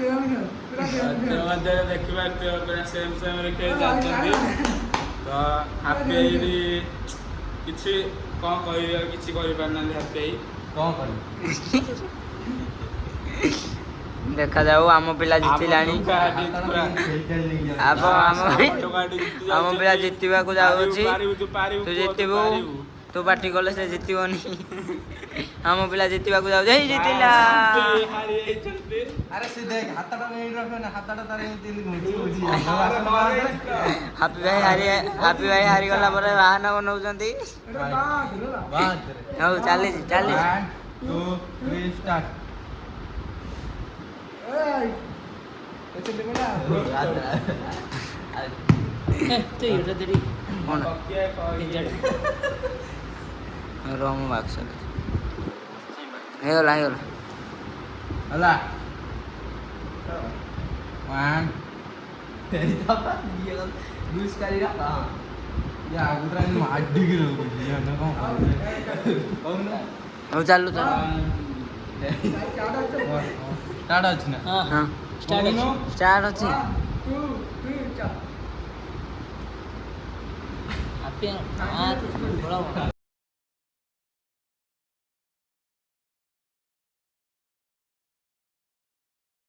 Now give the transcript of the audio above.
देखिए पूरा same same रखे जाते तो हापी किसी कौन कह किसी करना हापी कौन देखा जाऊ आम पिला जितिलानी आम पिला जितवा को जाउची तू जितबू तू पार्टी कले से जितबनी आम पिला जितवा को जाउ जई जितिला अरे से देख हाथटा नहीं रखे ना हाथटा तारे तिल घुची घुची हापी भाई हारी गला पर बाहाना बनौचंती हौ चाली 1 2 3 स्टार्ट रम बाक्स हेला Ala. One. Dari apa? Dia kan dulu sekali datang. Ya, aku terakhir mati gitu. Dia nak kau. Kau nak? हो चालू चालू स्टार्ट अछि ना हां स्टार्ट अछि आपे हाथ बड़ा